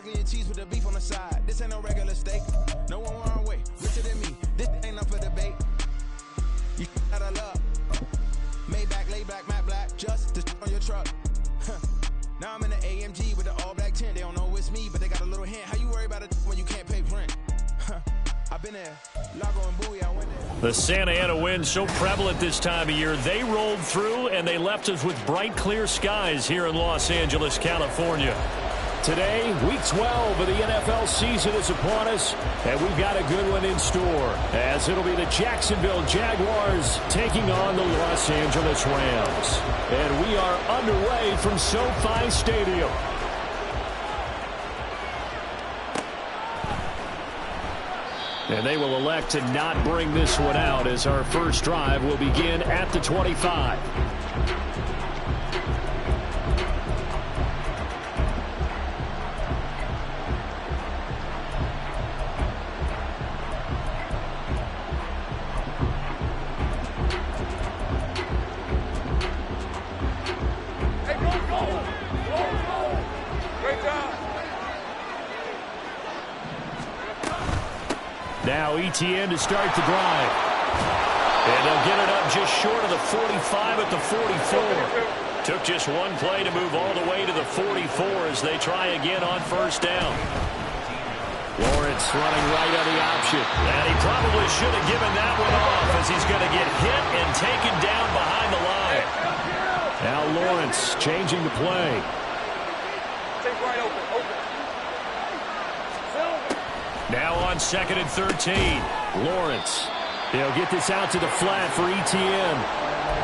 broccoli and cheese with the beef on the side. This ain't no regular steak. No one wrong way. Richer than me. This ain't up for debate. You out of luck. Maybach, lay back, matte black. Just to on your truck. Now I'm in the AMG with the all black tint. They don't know it's me, but they got a little hint. How you worry about it when you can't pay rent? I've been there. Lago and Bowie, I went there. The Santa Ana wind so prevalent this time of year. They rolled through and they left us with bright, clear skies here in Los Angeles, California. Today, Week 12 of the NFL season is upon us, and we've got a good one in store, as it'll be the Jacksonville Jaguars taking on the Los Angeles Rams. And we are underway from SoFi Stadium. And they will elect to not bring this one out, as our first drive will begin at the 25. Now ETN to start the drive. And they'll get it up just short of the 45 at the 44. Took just one play to move all the way to the 44 as they try again on first down. Lawrence running right on the option. And he probably should have given that one off, as he's going to get hit and taken down behind the line. Now Lawrence changing the play. Take right open. Now on 2nd and 13. Lawrence. They'll get this out to the flat for ETN.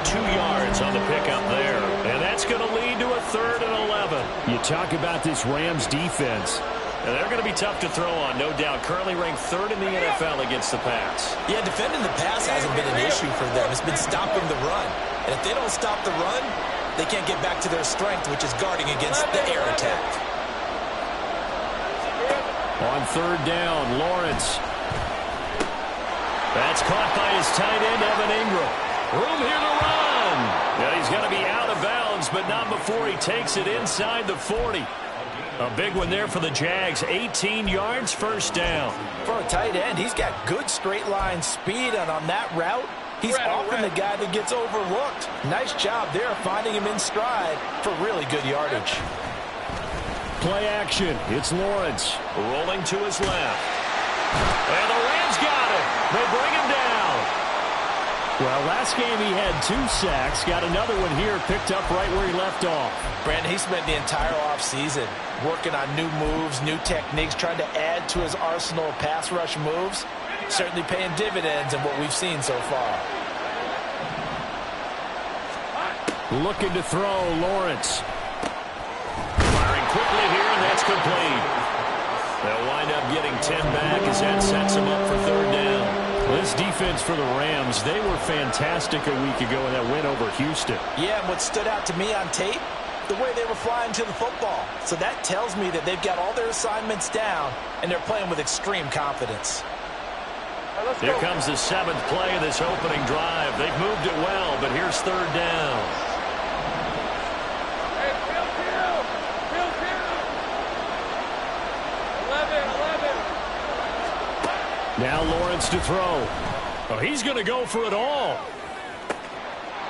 2 yards on the pickup there. And that's going to lead to a 3rd and 11. You talk about this Rams defense. And they're going to be tough to throw on, no doubt. Currently ranked 3rd in the NFL against the pass. Yeah, defending the pass hasn't been an issue for them. It's been stopping the run. And if they don't stop the run, they can't get back to their strength, which is guarding against the air attack. On 3rd down, Lawrence. That's caught by his tight end, Evan Ingram. Room here to run. Yeah, he's going to be out of bounds, but not before he takes it inside the 40. A big one there for the Jags. 18 yards, first down. For a tight end, he's got good straight line speed, and on that route, he's often the guy that gets overlooked. Nice job there finding him in stride for really good yardage. Play action. It's Lawrence. Rolling to his left. And the Rams got it. They bring him down. Well, last game he had 2 sacks. Got another one here, picked up right where he left off. Brandon, he spent the entire offseason working on new moves, new techniques, trying to add to his arsenal of pass rush moves. Certainly paying dividends in what we've seen so far. Looking to throw, Lawrence. Quickly here, and that's complete. They'll wind up getting 10 back as that sets them up for 3rd down. This defense for the Rams, they were fantastic a week ago in that win over Houston. Yeah, and what stood out to me on tape, the way they were flying to the football. So that tells me that they've got all their assignments down, and they're playing with extreme confidence. Here comes the 7th play of this opening drive. They've moved it well, but here's 3rd down. Now Lawrence to throw. Oh, he's going to go for it all.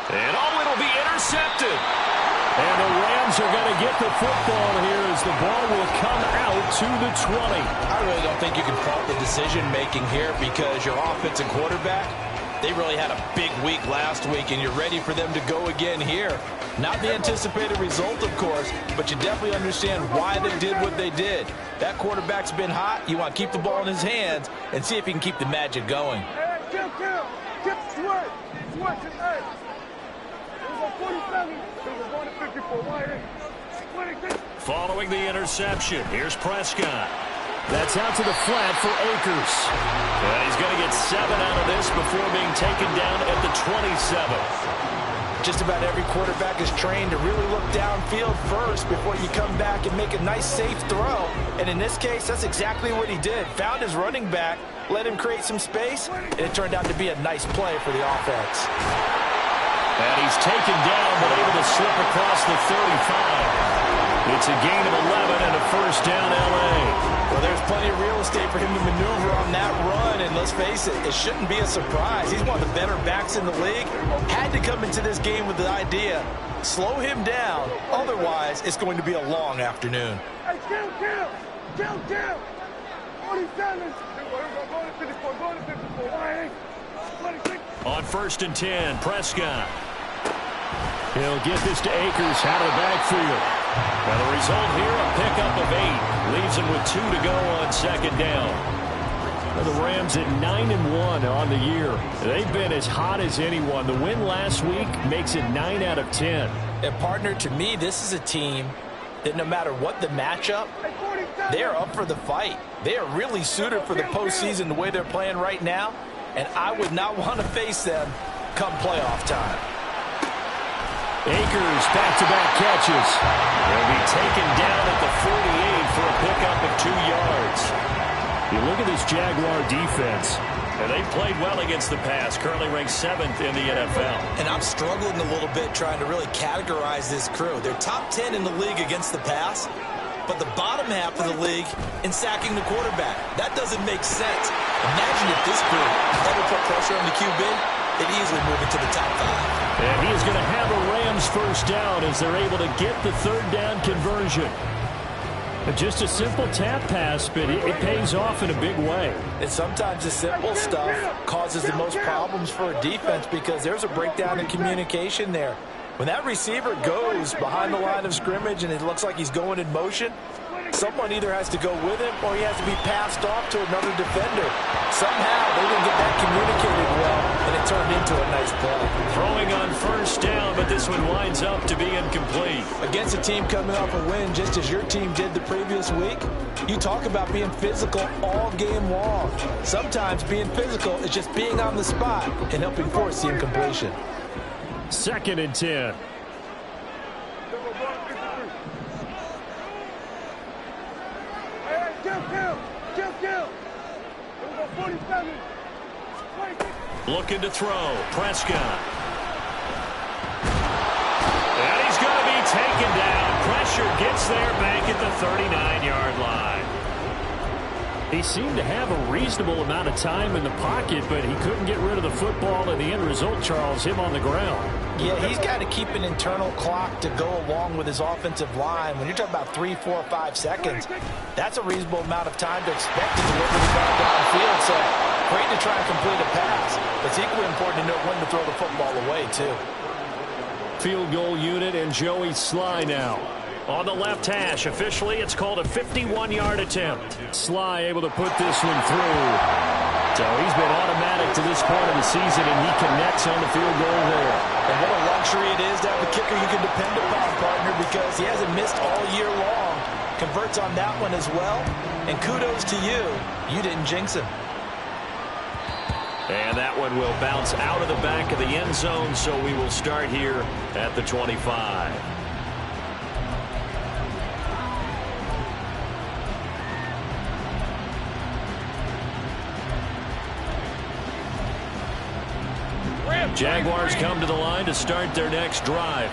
And it'll be intercepted. And the Rams are going to get the football here as the ball will come out to the 20. I really don't think you can fault the decision-making here, because your offensive quarterback, they really had a big week last week, and you're ready for them to go again here. Not the anticipated result, of course, but you definitely understand why they did what they did. That quarterback's been hot. You want to keep the ball in his hands and see if he can keep the magic going. Hey, kill. Get Sweat. Sweat his head. It was on 47. It was on 54. Why? Following the interception, here's Prescott. That's out to the flat for Akers. And he's going to get 7 out of this before being taken down at the 27th. Just about every quarterback is trained to really look downfield first before you come back and make a nice, safe throw. And in this case, that's exactly what he did. Found his running back, let him create some space, and it turned out to be a nice play for the offense. And he's taken down, but able to slip across the 35. It's a gain of 11 and a first down, L.A. Well, there's plenty of real estate for him to maneuver on that run, and let's face it, it shouldn't be a surprise. He's one of the better backs in the league. Had to come into this game with the idea, slow him down, otherwise it's going to be a long afternoon. Hey, kill! 47! Go to 54, why ain't? 26. On 1st and 10, Prescott. He'll get this to Akers out of the backfield. Now the result here, a pickup of 8. Leaves him with 2 to go on 2nd down. Now the Rams at 9-1 on the year. They've been as hot as anyone. The win last week makes it 9 out of 10. And partner, to me, this is a team that no matter what the matchup, they are up for the fight. They are really suited for the postseason the way they're playing right now, and I would not want to face them come playoff time. Akers back-to-back catches. They'll be taken down at the 48 for a pickup of 2 yards. You look at this Jaguar defense, and they played well against the pass, currently ranked 7th in the NFL. And I'm struggling a little bit trying to really categorize this crew. They're top 10 in the league against the pass, but the bottom half of the league in sacking the quarterback. That doesn't make sense. Imagine if this group ever put pressure on the QB, they'd easily move into the top 5. And he is going to have a Rams first down as they're able to get the 3rd down conversion. Just a simple tap pass, but it pays off in a big way. And sometimes the simple stuff causes the most problems for a defense because there's a breakdown in communication there. When that receiver goes behind the line of scrimmage and it looks like he's going in motion, someone either has to go with him or he has to be passed off to another defender. Somehow they didn't get that communicated well, and it turned into a nice play. Throwing on 1st down, but this one winds up to be incomplete. Against a team coming off a win just as your team did the previous week, you talk about being physical all game long. Sometimes being physical is just being on the spot and helping force the incompletion. 2nd and 10. Kill. 47. 26. Looking to throw. Prescott. And he's going to be taken down. Pressure gets there back at the 39-yard line. He seemed to have a reasonable amount of time in the pocket, but he couldn't get rid of the football, and the end result, Charles, him on the ground. Yeah, he's got to keep an internal clock to go along with his offensive line. When you're talking about 3, 4, 5 seconds, that's a reasonable amount of time to expect to deliver the ball downfield. So great to try and complete a pass, but it's equally important to know when to throw the football away, too. Field goal unit and Joey Sly now. On the left hash, officially, it's called a 51-yard attempt. Sly able to put this one through. So he's been automatic to this point of the season, and he connects on the field goal there. And what a luxury it is to have a kicker you can depend upon, partner, because he hasn't missed all year long. Converts on that one as well. And kudos to you. You didn't jinx him. And that one will bounce out of the back of the end zone, so we will start here at the 25. Jaguars come to the line to start their next drive.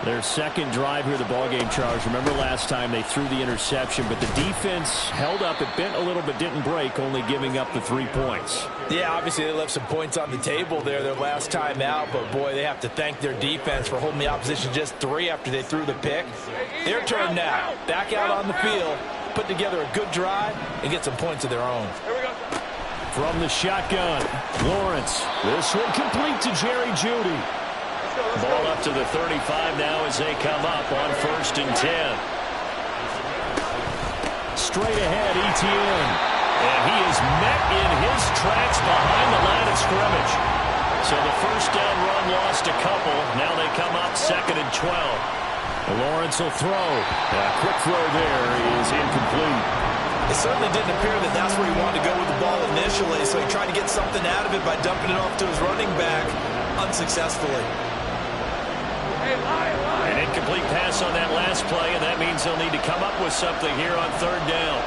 Their 2nd drive here, the ballgame, Charles. Remember last time they threw the interception, but the defense held up. It bent a little but didn't break, only giving up the 3 points. Yeah, obviously they left some points on the table there their last time out, but boy, they have to thank their defense for holding the opposition just 3 after they threw the pick. Their turn now. Back out on the field, put together a good drive, and get some points of their own. From the shotgun, Lawrence. This one complete to Jerry Jeudy. Ball up to the 35 now as they come up on 1st and 10. Straight ahead, Etienne. And he is met in his tracks behind the line of scrimmage. So the 1st down run lost a couple. Now they come up 2nd and 12. Lawrence will throw. A quick throw there is incomplete. It certainly didn't appear that that's where he wanted to go with the ball initially, so he tried to get something out of it by dumping it off to his running back unsuccessfully. An incomplete pass on that last play, and that means they'll need to come up with something here on 3rd down.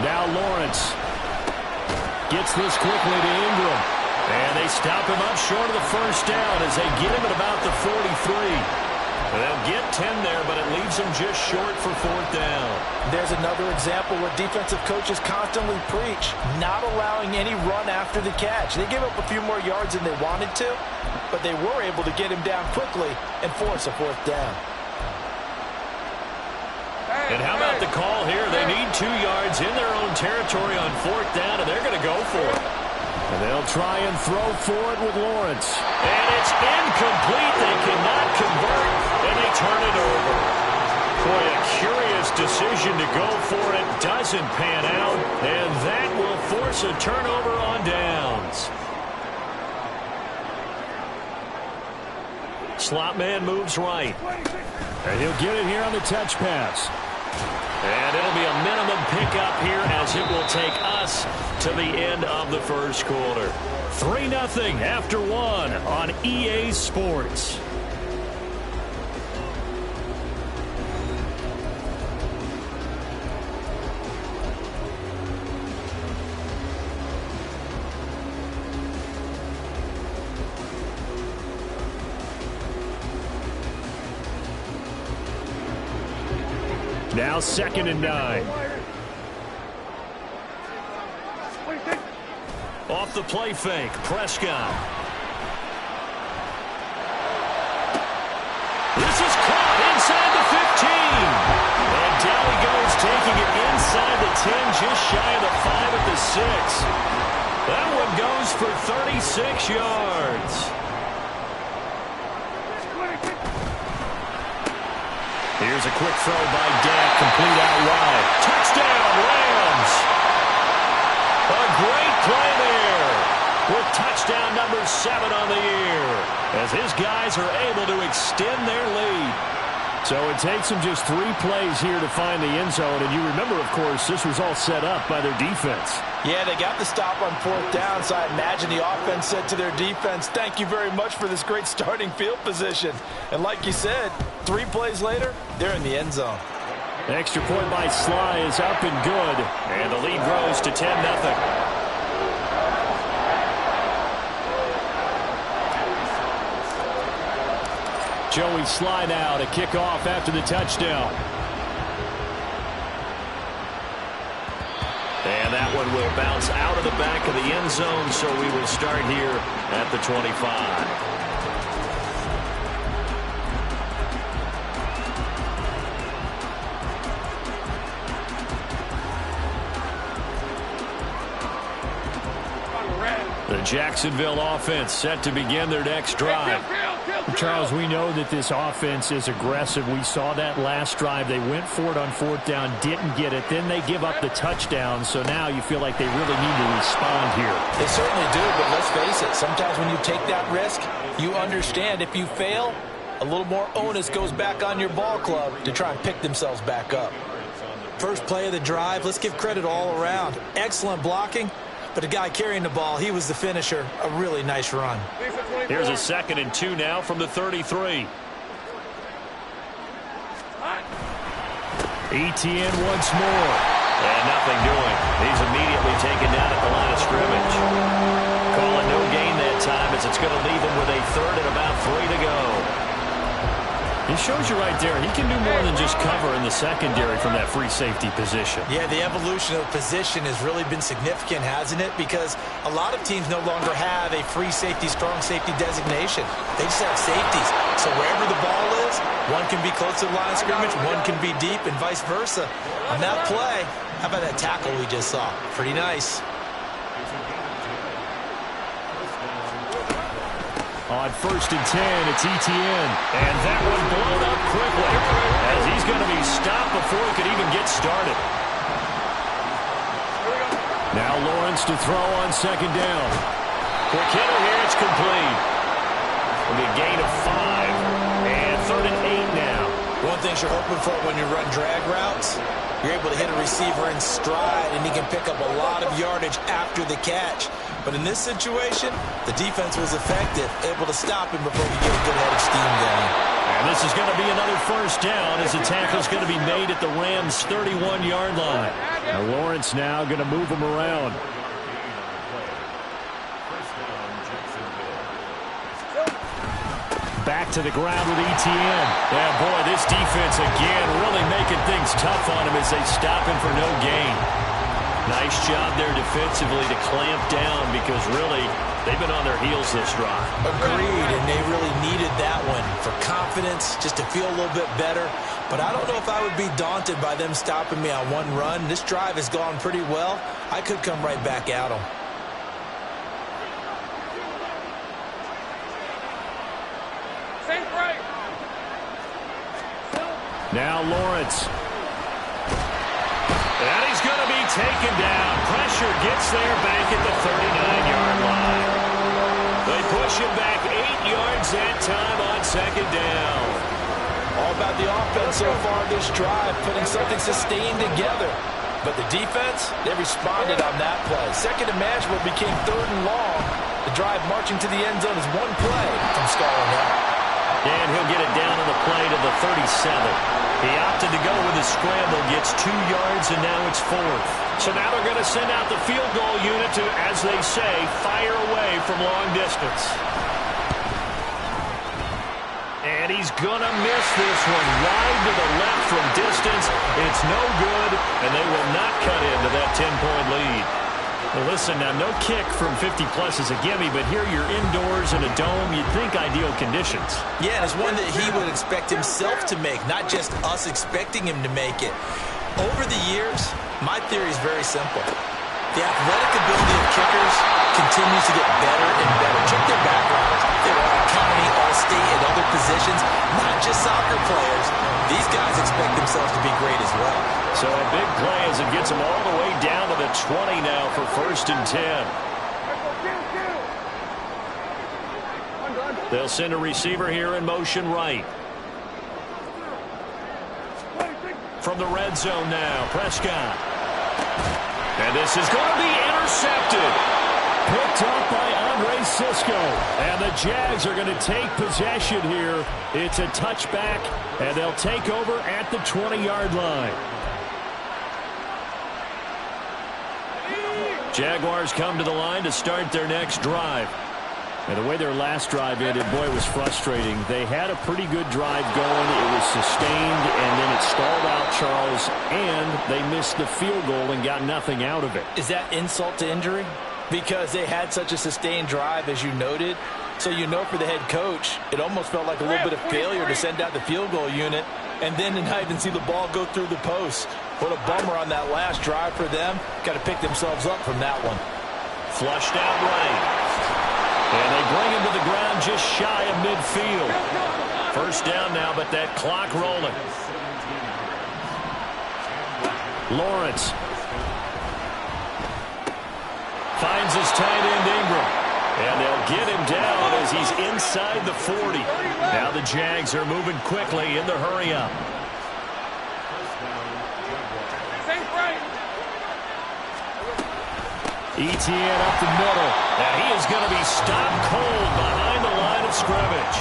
Now Lawrence. Gets this quickly to Ingram. And they stop him up short of the first down as they get him at about the 43. They'll get 10 there, but it leaves them just short for fourth down. There's another example where defensive coaches constantly preach, not allowing any run after the catch. They gave up a few more yards than they wanted to, but they were able to get him down quickly and force a fourth down. And how about the call here? They need 2 yards in their own territory on fourth down, and they're going to go for it. And they'll try and throw for it with Lawrence. And it's incomplete. They cannot convert, and they turn it over. Boy, a curious decision to go for it. Doesn't pan out, and that will force a turnover on downs. Slot man moves right. And he'll get it here on the touch pass. And it'll be a minimum pickup here as it will take us to the end of the first quarter. 3-0 after 1 on EA Sports. Now 2nd and 9. Off the play fake, Prescott. This is caught inside the 15. And down he goes, taking it inside the 10, just shy of the 5 at the 6. That one goes for 36 yards. Here's a quick throw by Dak, complete out wide. Touchdown, Rams! A great play there with touchdown number 7 on the year as his guys are able to extend their lead. So it takes them just 3 plays here to find the end zone. And you remember, of course, this was all set up by their defense. Yeah, they got the stop on fourth down, so I imagine the offense said to their defense, thank you very much for this great starting field position. And like you said, 3 plays later, they're in the end zone. Extra point by Sly is up and good. And the lead grows to 10-0. Joey Sly now to kick off after the touchdown. And that one will bounce out of the back of the end zone, so we will start here at the 25. The Jacksonville offense set to begin their next drive. Charles, we know that this offense is aggressive. We saw that last drive. They went for it on fourth down, didn't get it. Then they give up the touchdown. So now you feel like they really need to respond here. They certainly do, but let's face it. Sometimes when you take that risk, you understand if you fail, a little more onus goes back on your ball club to try and pick themselves back up. First play of the drive, let's give credit all around. Excellent blocking. But the guy carrying the ball, he was the finisher. A really nice run. Here's a 2nd and 2 now from the 33. ETN once more. And nothing doing. He's immediately taken down at the line of scrimmage. Call it no gain that time as it's going to leave him with a 3rd and about 3 to go. He shows you right there, he can do more than just cover in the secondary from that free safety position. Yeah, the evolution of position has really been significant, hasn't it? Because a lot of teams no longer have a free safety, strong safety designation. They just have safeties. So wherever the ball is, one can be close to the line of scrimmage, one can be deep, and vice versa. On that play, how about that tackle we just saw? Pretty nice. On 1st and 10, it's ETN. And that one blown up quickly as he's going to be stopped before he could even get started. Now Lawrence to throw on 2nd down. Quick hitter here, it's complete. It'll be a gain of 5. And 3rd and 8 now. One thing you're hoping for when you run drag routes, you're able to hit a receiver in stride, and he can pick up a lot of yardage after the catch. But in this situation, the defense was effective, able to stop him before he get a good head of steam going. And this is going to be another 1st down as the tackle's going to be made at the Rams' 31-yard line. Now Lawrence now going to move him around. Back to the ground with ETN. Yeah, boy, this defense again really making things tough on him as they stop him for no gain. Nice job there defensively to clamp down because really they've been on their heels this drive. Agreed, and they really needed that one for confidence, just to feel a little bit better. But I don't know if I would be daunted by them stopping me on one run. This drive has gone pretty well. I could come right back at them. Now Lawrence. And he's going to be taken down. Pressure gets there back at the 39-yard line. They push him back 8 yards that time on second down. All about the offense so far this drive, putting something sustained together. But the defense, they responded on that play. Second and manageable became third and long. The drive marching to the end zone is one play from stalling out. And he'll get it down on the play to the 37. He opted to go with his scramble, gets 2 yards, and now it's fourth. So now they're going to send out the field goal unit to, as they say, fire away from long distance. And he's going to miss this one wide to the left from distance. It's no good, and they will not cut into that 10-point lead. Well, listen, now no kick from 50-plus is a gimme, but here you're indoors in a dome. You'd think ideal conditions. Yeah, and it's one that he would expect himself to make, not just us expecting him to make it. Over the years, my theory is very simple. The athletic ability of kickers continues to get better and better. Check their backgrounds. They were all county, all-state, and other positions, not just soccer players. These guys expect themselves to be great as well. So a big play as it gets them all the way down to the 20 now for 1st and 10. They'll send a receiver here in motion right. From the red zone now, Prescott. And this is going to be intercepted. Picked up by Andre Cisco. And the Jags are going to take possession here. It's a touchback, and they'll take over at the 20-yard line. Jaguars come to the line to start their next drive. And the way their last drive ended, boy, it was frustrating. They had a pretty good drive going. It was sustained, and then it stalled out, Charles, and they missed the field goal and got nothing out of it. Is that insult to injury? Because they had such a sustained drive, as you noted. So you know for the head coach, it almost felt like a little bit of failure to send out the field goal unit and then to not even see the ball go through the post. What a bummer on that last drive for them. Got to pick themselves up from that one. Flushed out right. And they bring him to the ground just shy of midfield. First down now, but that clock rolling. Lawrence finds his tight end Ingram. And they'll get him down as he's inside the 40. Now the Jags are moving quickly in the hurry-up. ETN up the middle. Now he is going to be stopped cold behind the line of scrimmage.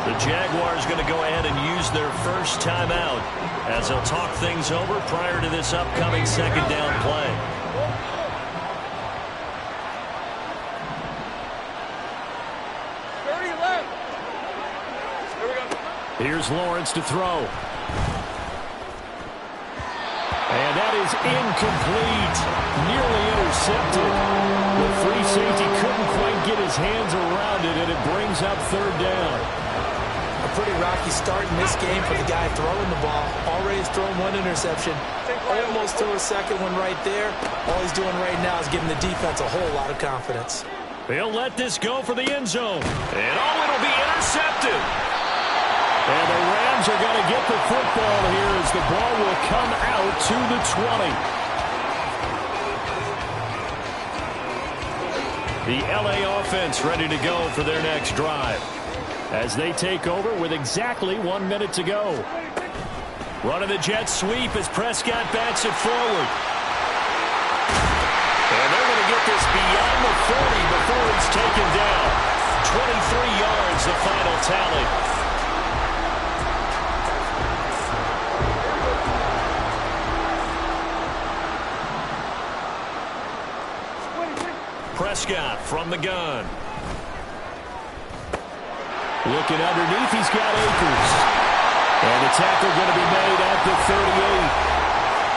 The Jaguars going to go ahead and use their first timeout as they'll talk things over prior to this upcoming second down play. Here's Lawrence to throw. And that is incomplete. Nearly intercepted. The free safety couldn't quite get his hands around it, and it brings up third down. A pretty rocky start in this game for the guy throwing the ball. Already has thrown one interception. Almost threw a second one right there. All he's doing right now is giving the defense a whole lot of confidence. They'll let this go for the end zone. And it'll be intercepted. And the Rams are going to get the football here as the ball will come out to the 20. The LA offense ready to go for their next drive as they take over with exactly 1 minute to go. Running the jet sweep as Prescott bats it forward. And they're going to get this beyond the 40 before it's taken down. 23 yards, the final tally. Prescott from the gun. Looking underneath, he's got Akers. And the tackle going to be made at the 38.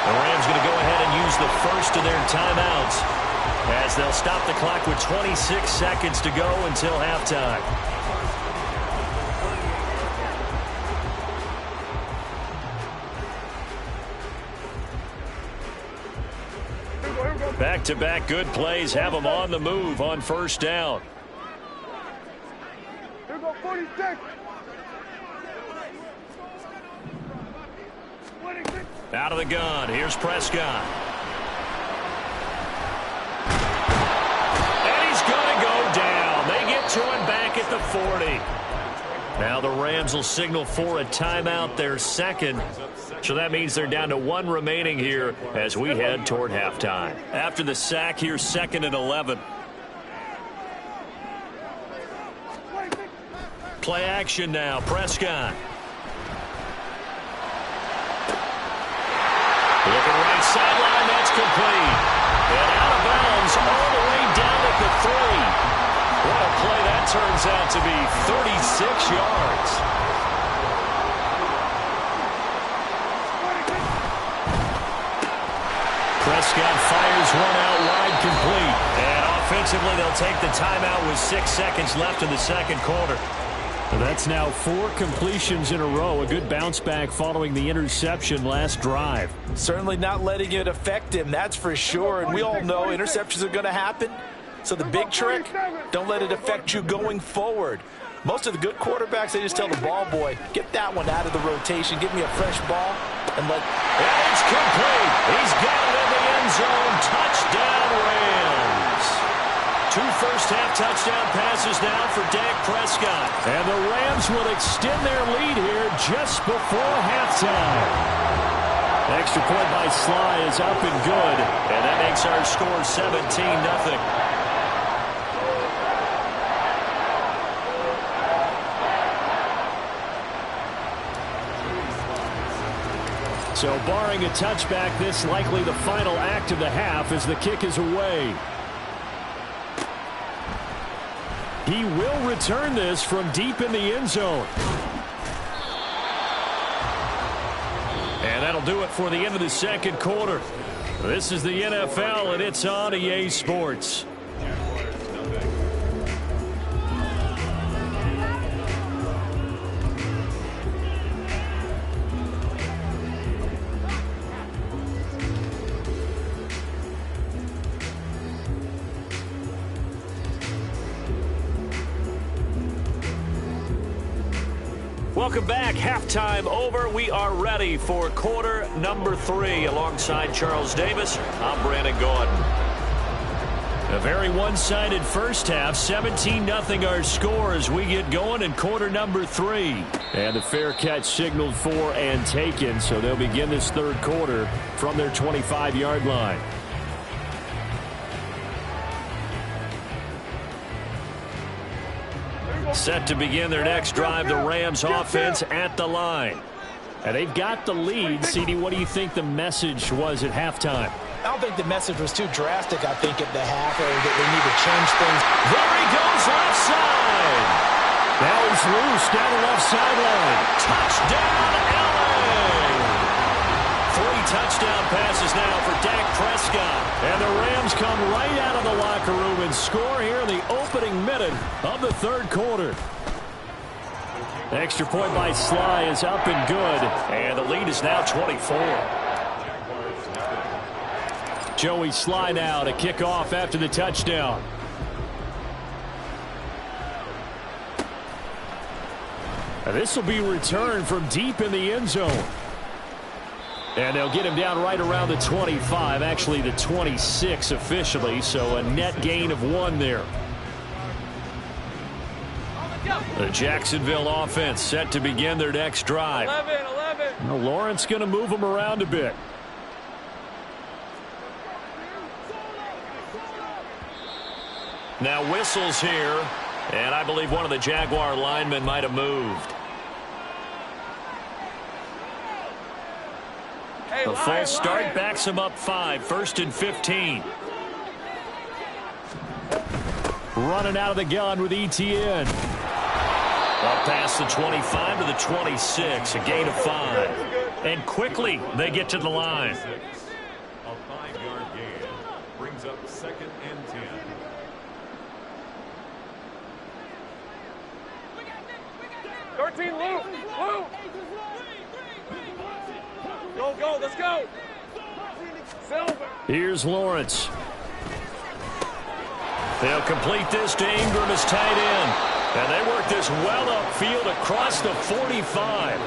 The Rams going to go ahead and use the first of their timeouts as they'll stop the clock with 26 seconds to go until halftime. Back-to-back good plays have them on the move on first down. Here go 46. Out of the gun. Here's Prescott. And he's going to go down. They get to him back at the 40. Now the Rams will signal for a timeout, their second. So that means they're down to one remaining here as we head toward halftime. After the sack, here's 2nd and 11. Play action now. Prescott. Looking right sideline, that's complete. And out of bounds all the way down at the 3. What a play that turns out to be. 36 yards. Prescott fires one out wide, complete. And offensively, they'll take the timeout with 6 seconds left in the second quarter. Well, that's now 4 completions in a row. A good bounce back following the interception last drive. Certainly not letting it affect him, that's for sure. And we all know interceptions are going to happen. So the big trick, don't let it affect you going forward. Most of the good quarterbacks, they just tell the ball boy, get that one out of the rotation, give me a fresh ball, and let... And it's complete. He's got it in the end zone. Touchdown, Rams. 2 first-half touchdown passes now for Dak Prescott. And the Rams will extend their lead here just before halftime. Extra point by Sly is up and good. And that makes our score 17-0. So barring a touchback, this likely the final act of the half as the kick is away. He will return this from deep in the end zone. And that'll do it for the end of the second quarter. This is the NFL, and it's on EA Sports. Welcome back. Halftime over. We are ready for quarter number 3. Alongside Charles Davis, I'm Brandon Gordon. A very one-sided first half. 17-0 our score as we get going in quarter number 3. And the fair catch signaled for and taken, so they'll begin this third quarter from their 25-yard line. Set to begin their next drive, the Rams offense at the line. And they've got the lead. CD, what do you think the message was at halftime? I don't think the message was too drastic, I think, at the half, or that they need to change things. There he goes left side. Now he's loose down the left sideline. Touchdown, LA. 3 touchdown passes now for Dak Prescott. And the Rams come right out of the locker room and score here in the opening minute of the third quarter. Extra point by Sly is up and good. And the lead is now 24. Joey Sly now to kick off after the touchdown. And this will be returned from deep in the end zone. And they'll get him down right around the 25, actually the 26 officially, so a net gain of 1 there. The Jacksonville offense set to begin their next drive. 11. Well, Lawrence going to move him around a bit. Now whistles here, and I believe one of the Jaguar linemen might have moved. The full start backs him up 5, 1st and 15. Running out of the gun with ETN. Up past the 25 to the 26, a gain of 5. And quickly they get to the line. A 5-yard gain brings up 2nd and 10. Luke. Go, let's go. Silver. Here's Lawrence. They'll complete this to Ingram as tight end. And they work this well upfield across the 45.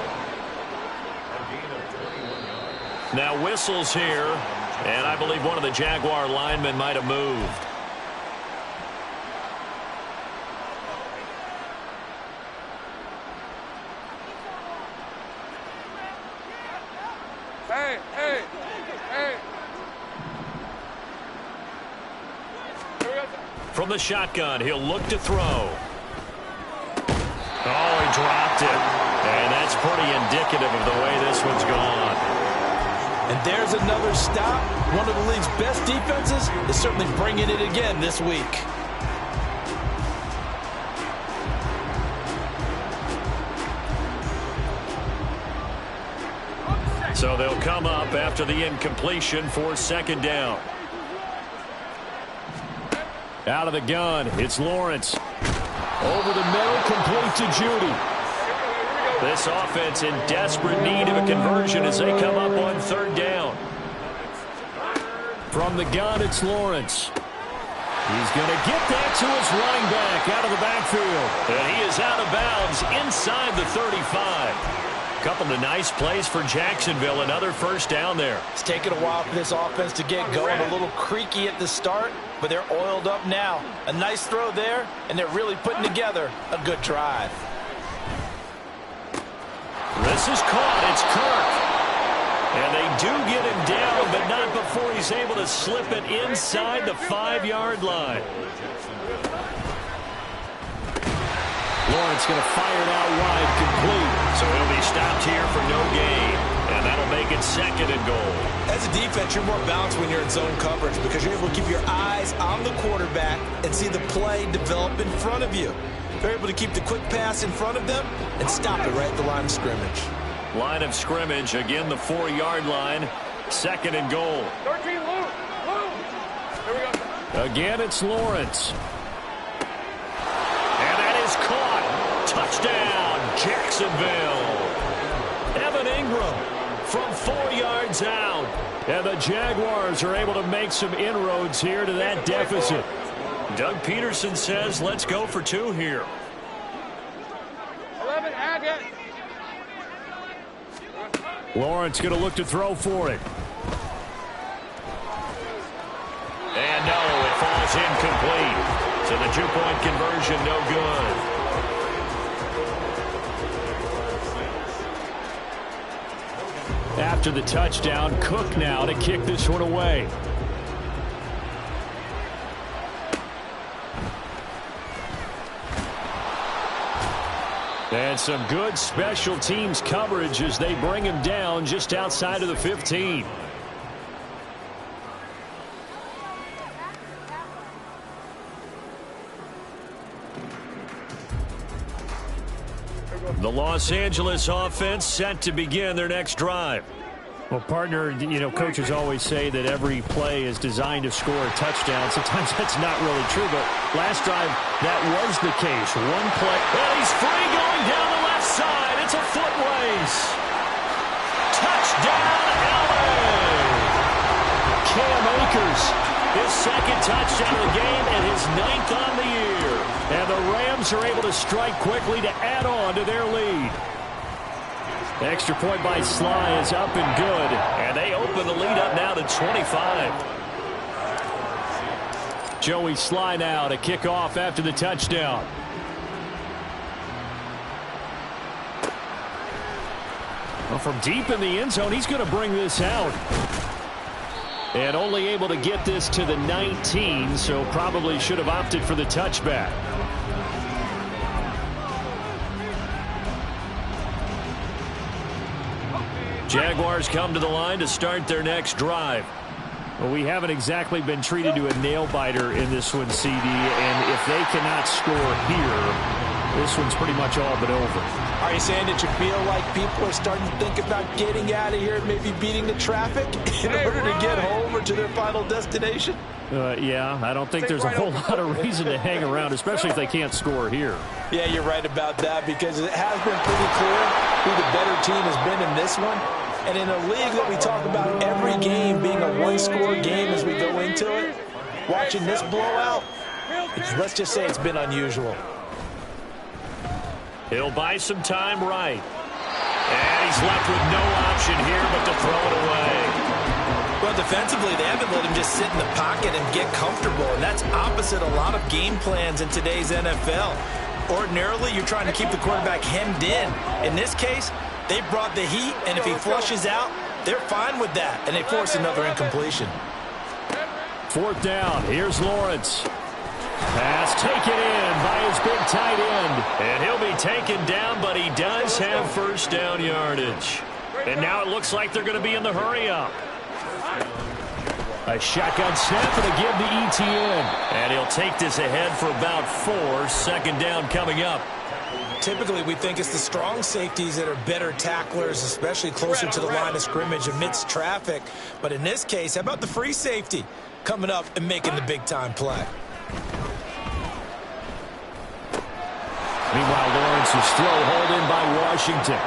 Now whistles here, and I believe one of the Jaguar linemen might have moved. Hey. From the shotgun, he'll look to throw. Oh, he dropped it. And that's pretty indicative of the way this one's gone. And there's another stop. One of the league's best defenses is certainly bringing it again this week. So they'll come up after the incompletion for 2nd down. Out of the gun, it's Lawrence. Over the middle, complete to Judy. This offense in desperate need of a conversion as they come up on 3rd down. From the gun, it's Lawrence. He's going to get that to his running back out of the backfield. And he is out of bounds inside the 35. Couple of nice plays for Jacksonville. Another 1st down there. It's taken a while for this offense to get going. A little creaky at the start, but they're oiled up now. A nice throw there, and they're really putting together a good drive. This is caught. It's Kirk. And they do get him down, but not before he's able to slip it inside the 5-yard line. Lawrence going to fire it out wide, complete. So he'll be stopped here for no gain. And that'll make it 2nd and goal. As a defense, you're more balanced when you're in zone coverage because you're able to keep your eyes on the quarterback and see the play develop in front of you. They're able to keep the quick pass in front of them and stop it right at the line of scrimmage. Line of scrimmage, again the 4-yard line. 2nd and goal. 13, Luke. Here we go. Again, it's Lawrence. And that is caught. Touchdown, Jacksonville. Evan Ingram from 4 yards out. And the Jaguars are able to make some inroads here to that deficit. Doug Peterson says, let's go for 2 here. 11, add it. Lawrence going to look to throw for it. And no, it falls incomplete. So the 2-point conversion, no good. After the touchdown, Cook now to kick this one away. And some good special teams coverage as they bring him down just outside of the 15. The Los Angeles offense set to begin their next drive. Well, partner, coaches always say that every play is designed to score a touchdown. Sometimes that's not really true, but last drive, that was the case. One play, and he's free going down the left side. It's a foot race. Touchdown, LA! Cam Akers, his 2nd touchdown of the game and his 9th on the year. And the Rams are able to strike quickly to add on to their lead. Extra point by Sly is up and good. And they open the lead up now to 25. Joey Sly now to kick off after the touchdown. Well, from deep in the end zone, he's going to bring this out. And only able to get this to the 19, so probably should have opted for the touchback. Jaguars come to the line to start their next drive. Well, we haven't exactly been treated to a nail-biter in this one, CD, and if they cannot score here, this one's pretty much all but over. Are you saying that you feel like people are starting to think about getting out of here, maybe beating the traffic in order to get home or to their final destination? Yeah, I don't think there's a whole lot of reason to hang around, especially if they can't score here. Yeah, you're right about that, because it has been pretty clear who the better team has been in this one. And in a league that we talk about every game being a one-score game as we go into it, watching this blowout, let's just say it's been unusual. He'll buy some time right. And he's left with no option here but to throw it away. Well, defensively, they haven't let him just sit in the pocket and get comfortable, and that's opposite a lot of game plans in today's NFL. Ordinarily, you're trying to keep the quarterback hemmed in. In this case, they brought the heat, and if he flushes out, they're fine with that, and they force another incompletion. 4th down. Here's Lawrence. Pass taken in by his big tight end. And he'll be taken down, but he does have first down yardage. And now it looks like they're going to be in the hurry-up. A shotgun snap and a give to ETN. And he'll take this ahead for about 4. 2nd down coming up. Typically, we think it's the strong safeties that are better tacklers, especially closer to the line of scrimmage amidst traffic. But in this case, how about the free safety coming up and making the big-time play? Meanwhile, Lawrence's throw hauled in by Washington.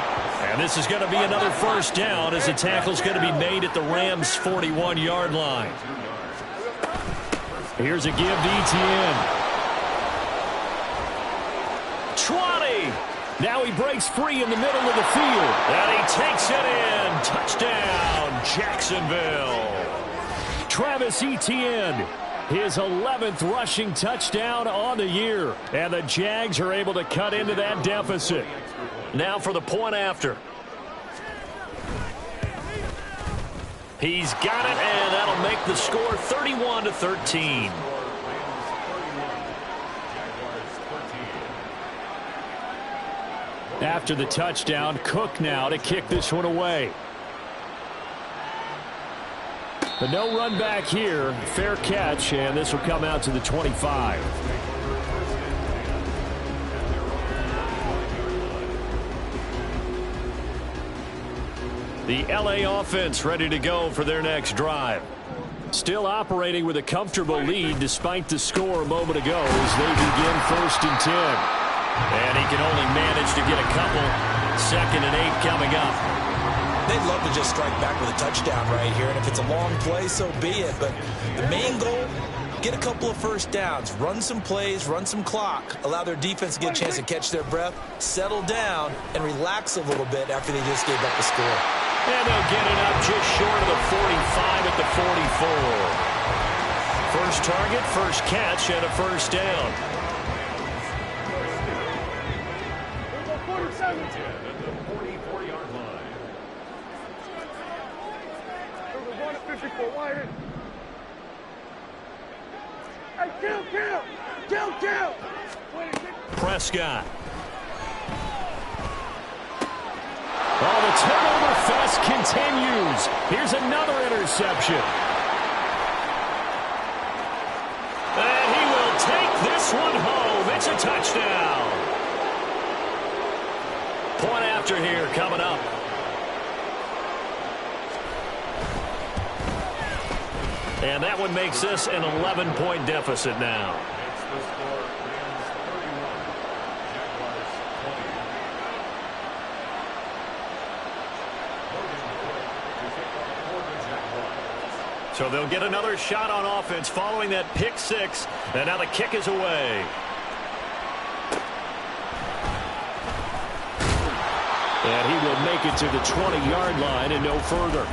And this is going to be another first down as the tackle's going to be made at the Rams' 41-yard line. Here's a give to ETN. 20. Now he breaks free in the middle of the field. And he takes it in. Touchdown, Jacksonville. Travis Etienne, his 11th rushing touchdown on the year. And the Jags are able to cut into that deficit. Now for the point after. He's got it, and that'll make the score 31-13. After the touchdown, Cook now to kick this one away. But no run back here. Fair catch, and this will come out to the 25. The LA offense ready to go for their next drive. Still operating with a comfortable lead despite the score a moment ago as they begin 1st and 10. And he can only manage to get a couple. 2nd and 8 coming up. They'd love to just strike back with a touchdown right here, and if it's a long play, so be it. But the main goal, get a couple of first downs, run some plays, run some clock, allow their defense to get a chance to catch their breath, settle down, and relax a little bit after they just gave up the score. And they'll get it up just short of the 45 at the 44. First target, first catch, and a first down. 47. Hey, kill! Prescott. Oh, the turnover fest continues. Here's another interception. And he will take this one home. It's a touchdown. Point after here coming up. And that one makes this an 11-point deficit now. So they'll get another shot on offense following that pick 6. And now the kick is away. And he will make it to the 20-yard line and no further.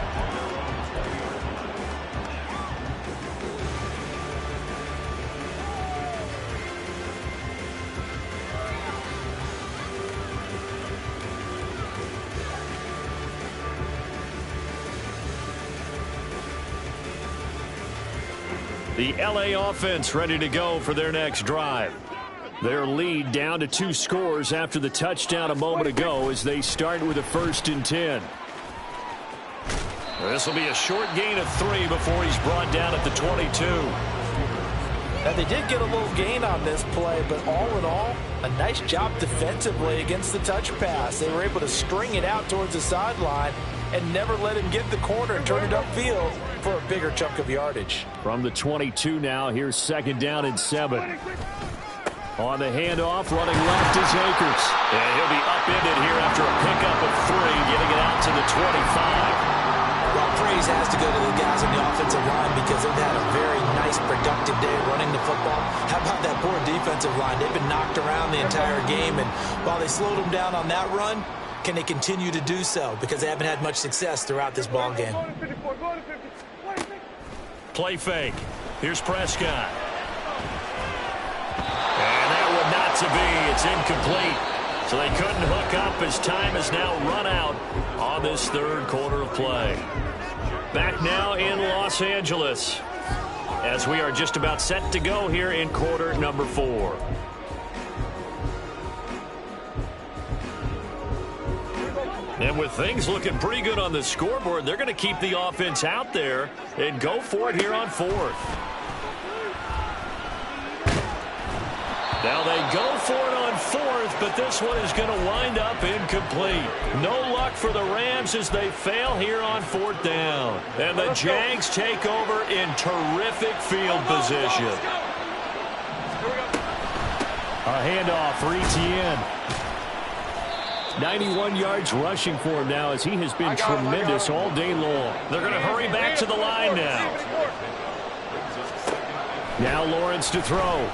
The LA offense ready to go for their next drive. Their lead down to 2 scores after the touchdown a moment ago as they start with a 1st and 10. This will be a short gain of 3 before he's brought down at the 22. Now, they did get a little gain on this play, but all in all, a nice job defensively against the touch pass. They were able to string it out towards the sideline and never let him get the corner and turn it upfield for a bigger chunk of yardage. From the 22 now, here's 2nd down and 7. On the handoff, running left is Akers. And he'll be upended here after a pickup of 3, getting it out to the 25. Well, praise has to go to the guys on the offensive line because they've had a very nice, productive day running the football. How about that poor defensive line? They've been knocked around the entire game, and while they slowed them down on that run, can they continue to do so? Because they haven't had much success throughout this ball game. Play fake. Here's Prescott. And that would not to be. It's incomplete. So they couldn't hook up as time is now run out on this 3rd quarter of play. Back now in Los Angeles as we are just about set to go here in quarter number 4. And with things looking pretty good on the scoreboard, they're going to keep the offense out there and go for it here on 4th. Now they go for it on 4th, but this one is going to wind up incomplete. No luck for the Rams as they fail here on 4th down. And the Jags take over in terrific field position. A handoff for Etienne. 91 yards rushing for him now as he has been tremendous all day long. They're going to hurry back to the line now. Now Lawrence to throw.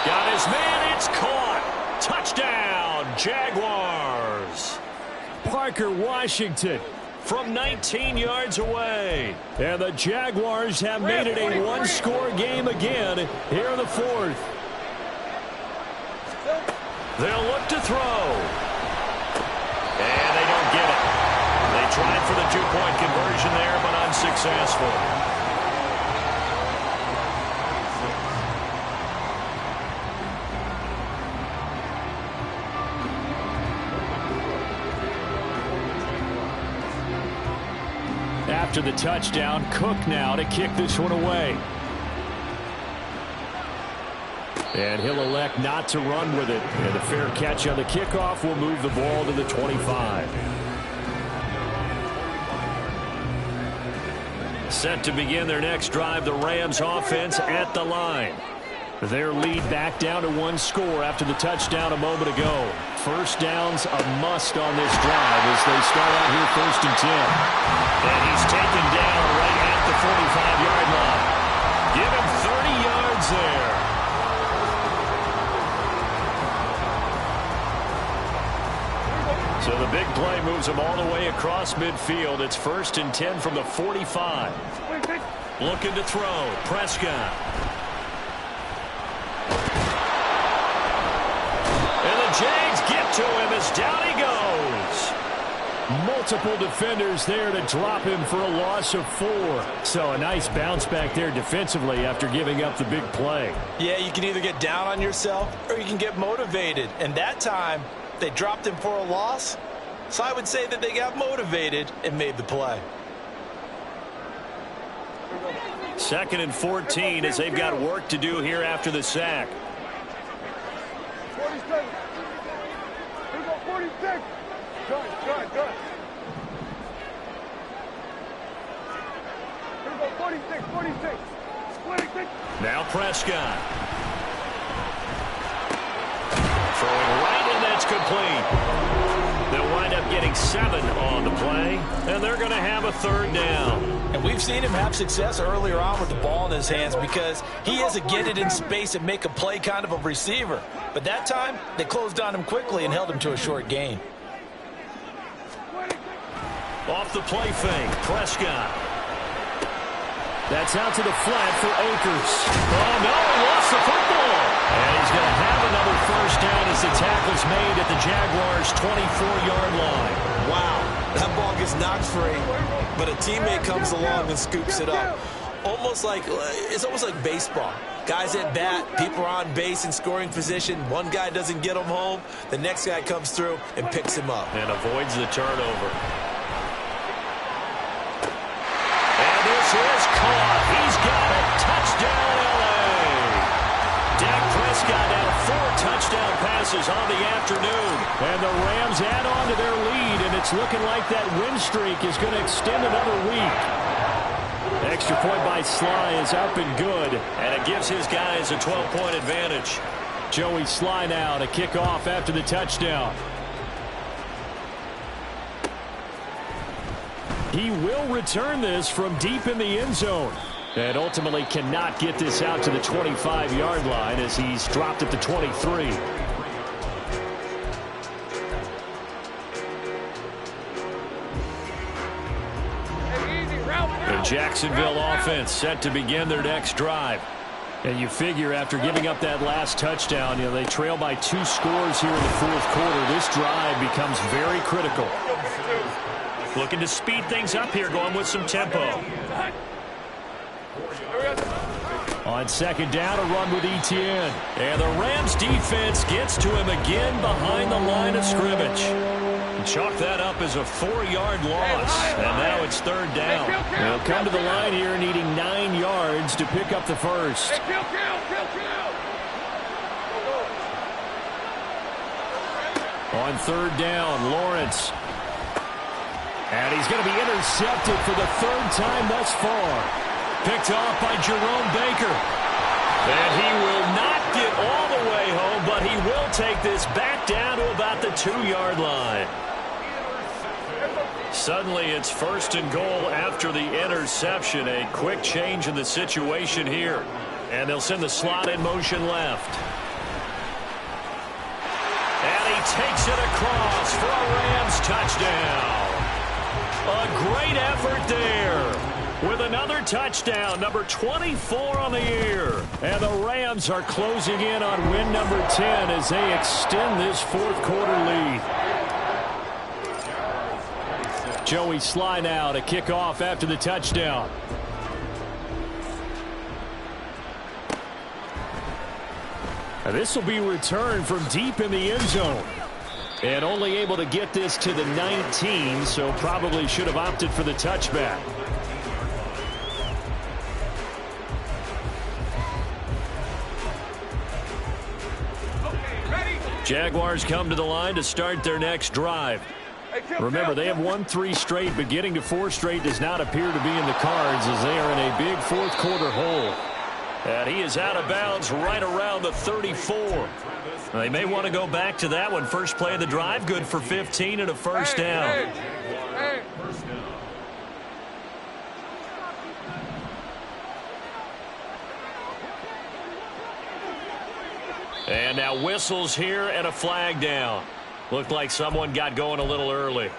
Got his man, it's caught. Touchdown, Jaguars. Parker Washington from 19 yards away. And the Jaguars have made it a one-score game again here in the 4th. They'll look to throw. And they don't get it. They tried for the 2-point conversion there, but unsuccessful. After the touchdown, Cook now to kick this one away. And he'll elect not to run with it. And a fair catch on the kickoff will move the ball to the 25. Set to begin their next drive, the Rams offense at the line. Their lead back down to 1 score after the touchdown a moment ago. First down's a must on this drive as they start out here 1st and 10. And he's taken down right at the 45-yard line. Give him 30 yards there. So the big play moves him all the way across midfield. It's 1st and 10 from the 45. Looking to throw. Prescott. And the Jags get to him as down he goes. Multiple defenders there to drop him for a loss of 4. So a nice bounce back there defensively after giving up the big play. Yeah, you can either get down on yourself or you can get motivated. And that time, they dropped him for a loss. So I would say that they got motivated and made the play. 2nd and 14 as they've got work to do here after the sack. 47. Here we go, 46. Good. Here we go, 46. 46. Now Prescott. Throwing right, and that's complete. They'll wind up getting 7 on the play, and they're going to have a 3rd down. And we've seen him have success earlier on with the ball in his hands because he is a get it in space and make a play kind of a receiver. But that time, they closed on him quickly and held him to a short gain. Off the play fake, Prescott. That's out to the flat for Akers. Oh, no, he lost the football. And he's going to have another 1st down as the tackle's made at the Jaguars' 24-yard line. Wow, that ball gets knocked free, but a teammate comes along and scoops it up. It's almost like baseball. Guys at bat, people are on base in scoring position. One guy doesn't get him home. The next guy comes through and picks him up. And avoids the turnover. And this is caught. He's got it. Touchdown, misses on the afternoon. And the Rams add on to their lead, and it's looking like that win streak is going to extend another week. Extra point by Sly is up and good. And it gives his guys a 12-point advantage. Joey Sly now to kick off after the touchdown. He will return this from deep in the end zone. And ultimately cannot get this out to the 25-yard line as he's dropped at the 23. The Jacksonville offense set to begin their next drive. And you figure after giving up that last touchdown, they trail by 2 scores here in the fourth quarter. This drive becomes very critical. Looking to speed things up here, going with some tempo. On second down, a run with Etienne. And the Rams defense gets to him again behind the line of scrimmage. Chalk that up as a 4-yard loss. And now it's third down. They'll come to the line here needing 9 yards to pick up the first. On third down, Lawrence. And he's going to be intercepted for the 3rd time thus far. Picked off by Jerome Baker. And he will not get all the way home, but he will take this back down to about the 2-yard line. Suddenly it's 1st and goal after the interception. A quick change in the situation here. And they'll send the slot in motion left. And he takes it across for a Rams touchdown. A great effort there with another touchdown, number 24 on the year. And the Rams are closing in on win number 10 as they extend this fourth quarter lead. Joey Sly now to kick off after the touchdown. And this will be returned from deep in the end zone. And only able to get this to the 19, so probably should have opted for the touchback. Jaguars come to the line to start their next drive. Remember, they have won 3 straight, but getting to 4 straight does not appear to be in the cards as they are in a big fourth quarter hole. And he is out of bounds right around the 34. They may want to go back to that one. First play of the drive, good for 15 and a first down. And now whistles here and a flag down. Looked like someone got going a little early.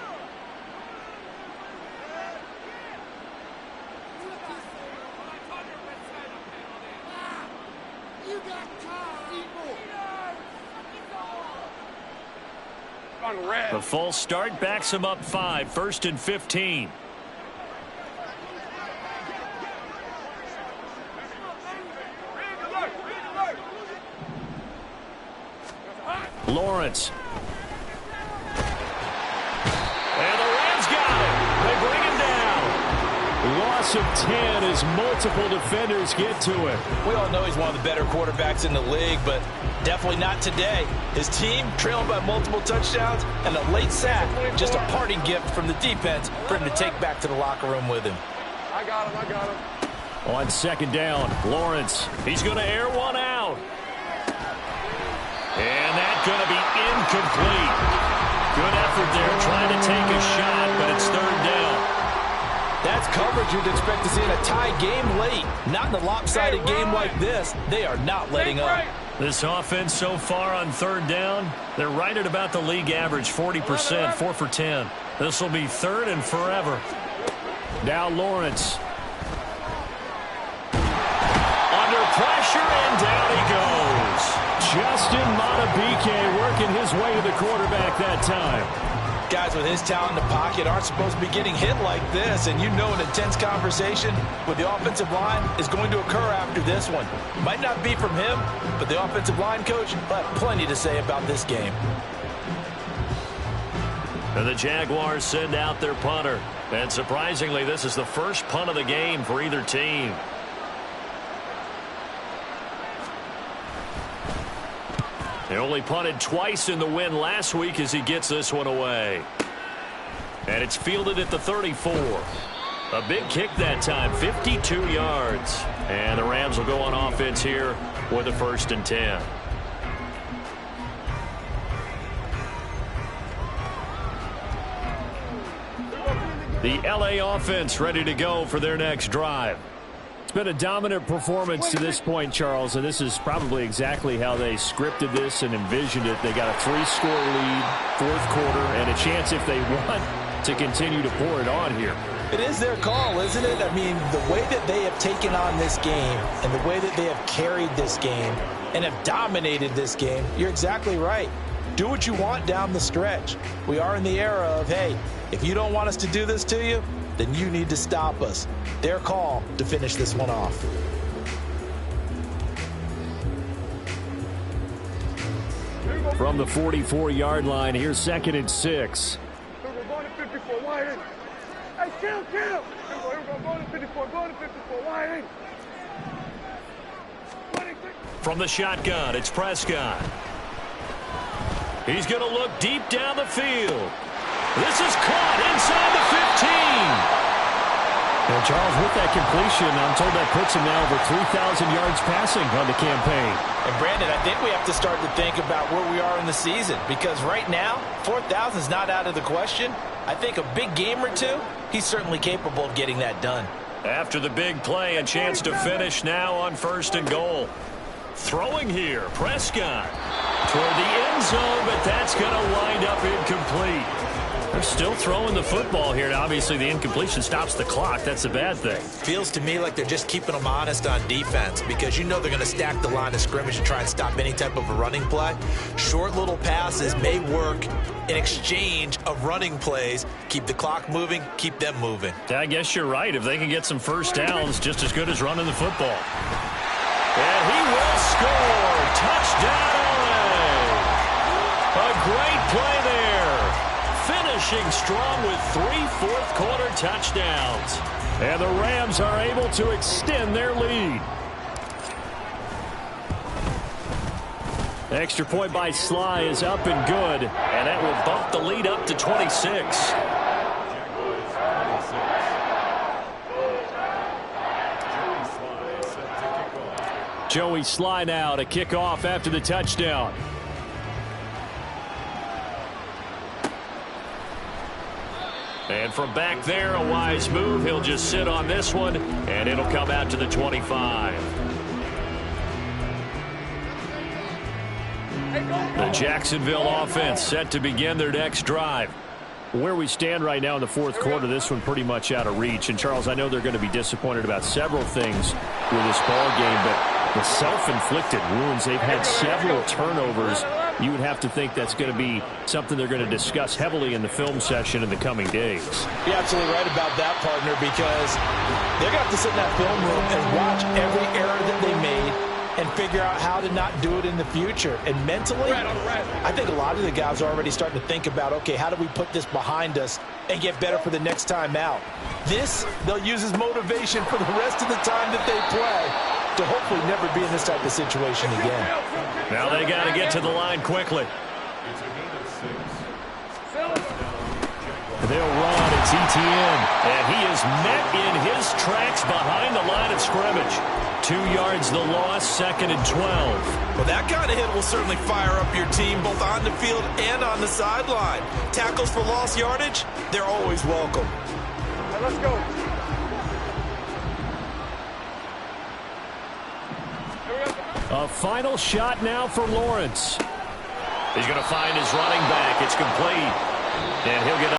The false start backs him up 5, 1st and 15. Lawrence. And the Rams got him. They bring him down. Loss of 10 as multiple defenders get to him. We all know he's one of the better quarterbacks in the league, but definitely not today. His team trailing by multiple touchdowns and a late sack. Just a parting gift from the defense for him to take back to the locker room with him. I got him. On second down, Lawrence. He's going to air one out. And that's going to be incomplete. Good effort there trying to take a shot, but it's third down. That's coverage you'd expect to see in a tie game late. Not in a lopsided game like this. They are not letting up. This offense so far on third down, they're right at about the league average, 40%, 4 for 10. This will be third and forever. Now Lawrence. Under pressure, and down he goes. Justin Madubuike working his way to the quarterback that time. Guys with his talent in the pocket aren't supposed to be getting hit like this, and you know an intense conversation with the offensive line is going to occur after this one. Might not be from him, but the offensive line coach will have plenty to say about this game. And the Jaguars send out their punter. And surprisingly, this is the first punt of the game for either team. He only punted twice in the win last week as he gets this one away. And it's fielded at the 34. A big kick that time, 52 yards. And the Rams will go on offense here with a 1st and 10. The LA offense ready to go for their next drive. It's been a dominant performance to this point, Charles, and this is probably exactly how they scripted this and envisioned it. They got a 3-score lead, 4th quarter, and a chance if they want to continue to pour it on here. It is their call, isn't it? I mean, the way that they have taken on this game and the way that they have carried this game and have dominated this game, you're exactly right. Do what you want down the stretch. We are in the era of, hey, if you don't want us to do this to you, then you need to stop us. Their call to finish this one off. From the 44-yard line, here's 2nd and 6. We're going to 54, wide in. Hey, kill! Here we go, going to 54, wide in. From the shotgun, it's Prescott. He's going to look deep down the field. This is caught inside the 15. And Charles, with that completion, I'm told that puts him now over 3,000 yards passing on the campaign. And Brandon, I think we have to start to think about where we are in the season, because right now, 4,000 is not out of the question. I think a big game or two, he's certainly capable of getting that done. After the big play, a chance to finish now on 1st and goal. Throwing here, Prescott toward the end zone, but that's going to wind up incomplete. They're still throwing the football here. Now, obviously, the incompletion stops the clock. That's a bad thing. Feels to me like they're just keeping them honest on defense, because you know they're going to stack the line of scrimmage and try and stop any type of a running play. Short little passes may work in exchange of running plays. Keep the clock moving, keep them moving. I guess you're right. If they can get some first downs, just as good as running the football. And he will score. Touchdown, LA. A great play there. Finishing strong with 3 fourth-quarter touchdowns. And the Rams are able to extend their lead. Extra point by Sly is up and good. And that will bump the lead up to 26. Joey Sly now to kick off after the touchdown. And from back there, a wise move. He'll just sit on this one, and it'll come out to the 25. The Jacksonville offense set to begin their next drive. Where we stand right now in the 4th quarter, this one pretty much out of reach. And, Charles, I know they're going to be disappointed about several things with this ball game, but the self-inflicted wounds, they've had several turnovers. You would have to think that's going to be something they're going to discuss heavily in the film session in the coming days. You're absolutely right about that, partner, because they're going to have to sit in that film room and watch every error that they made and figure out how to not do it in the future. And mentally, I think a lot of the guys are already starting to think about, okay, how do we put this behind us and get better for the next time out? This, they'll use as motivation for the rest of the time that they play to hopefully never be in this type of situation again. Now they got to get to the line quickly. They'll run. It's ETN. And he is met in his tracks behind the line of scrimmage. 2 yards the loss, 2nd and 12. Well, that kind of hit will certainly fire up your team both on the field and on the sideline. Tackles for lost yardage, they're always welcome. Right, let's go. A final shot now for Lawrence. He's going to find his running back. It's complete. And he'll get